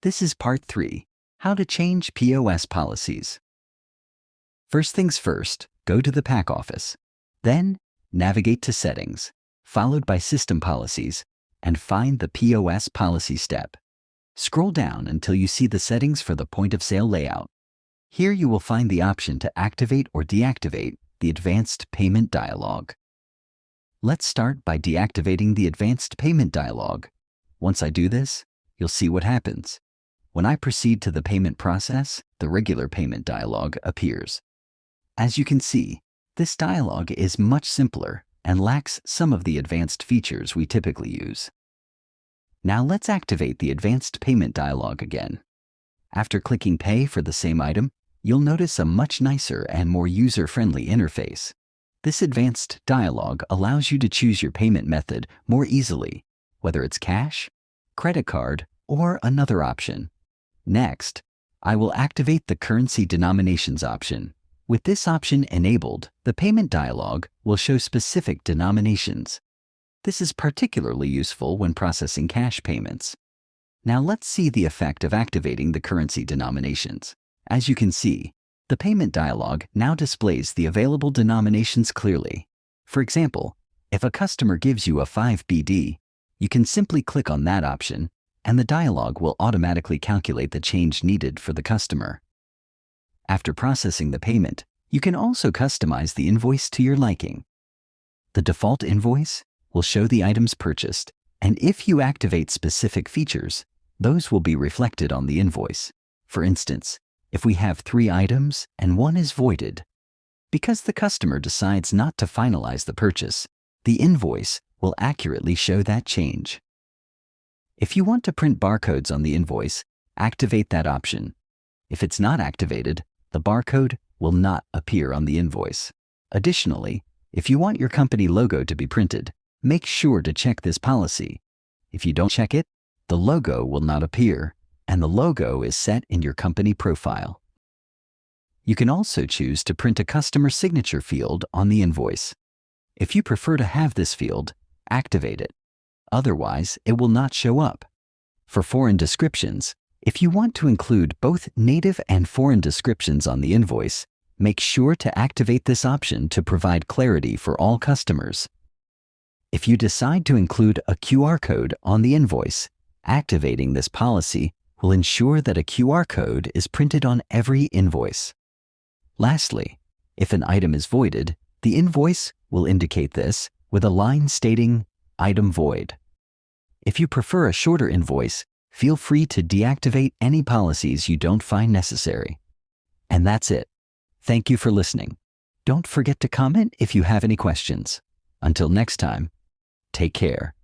This is part 3, how to change POS policies. First things first, go to the Pack Office. Then, navigate to Settings, followed by System Policies, and find the POS Policy step. Scroll down until you see the settings for the point-of-sale layout. Here you will find the option to activate or deactivate the Advanced Payment Dialog. Let's start by deactivating the Advanced Payment Dialog. Once I do this, you'll see what happens. When I proceed to the payment process, the regular payment dialog appears. As you can see, this dialog is much simpler and lacks some of the advanced features we typically use. Now let's activate the advanced payment dialog again. After clicking Pay for the same item, you'll notice a much nicer and more user-friendly interface. This advanced dialog allows you to choose your payment method more easily, whether it's cash, credit card, or another option. Next, I will activate the Currency Denominations option. With this option enabled, the payment dialog will show specific denominations. This is particularly useful when processing cash payments. Now let's see the effect of activating the currency denominations. As you can see, the payment dialog now displays the available denominations clearly. For example, if a customer gives you a 5 BD, you can simply click on that option and the dialog will automatically calculate the change needed for the customer. After processing the payment, you can also customize the invoice to your liking. The default invoice will show the items purchased, and if you activate specific features, those will be reflected on the invoice. For instance, if we have 3 items and one is voided, because the customer decides not to finalize the purchase, the invoice will accurately show that change. If you want to print barcodes on the invoice, activate that option. If it's not activated, the barcode will not appear on the invoice. Additionally, if you want your company logo to be printed, make sure to check this policy. If you don't check it, the logo will not appear, and the logo is set in your company profile. You can also choose to print a customer signature field on the invoice. If you prefer to have this field, activate it. Otherwise, it will not show up. For foreign descriptions, if you want to include both native and foreign descriptions on the invoice, make sure to activate this option to provide clarity for all customers. If you decide to include a QR code on the invoice, activating this policy will ensure that a QR code is printed on every invoice. Lastly, if an item is voided, the invoice will indicate this with a line stating "Item void." If you prefer a shorter invoice, feel free to deactivate any policies you don't find necessary. And that's it. Thank you for listening. Don't forget to comment if you have any questions. Until next time, take care.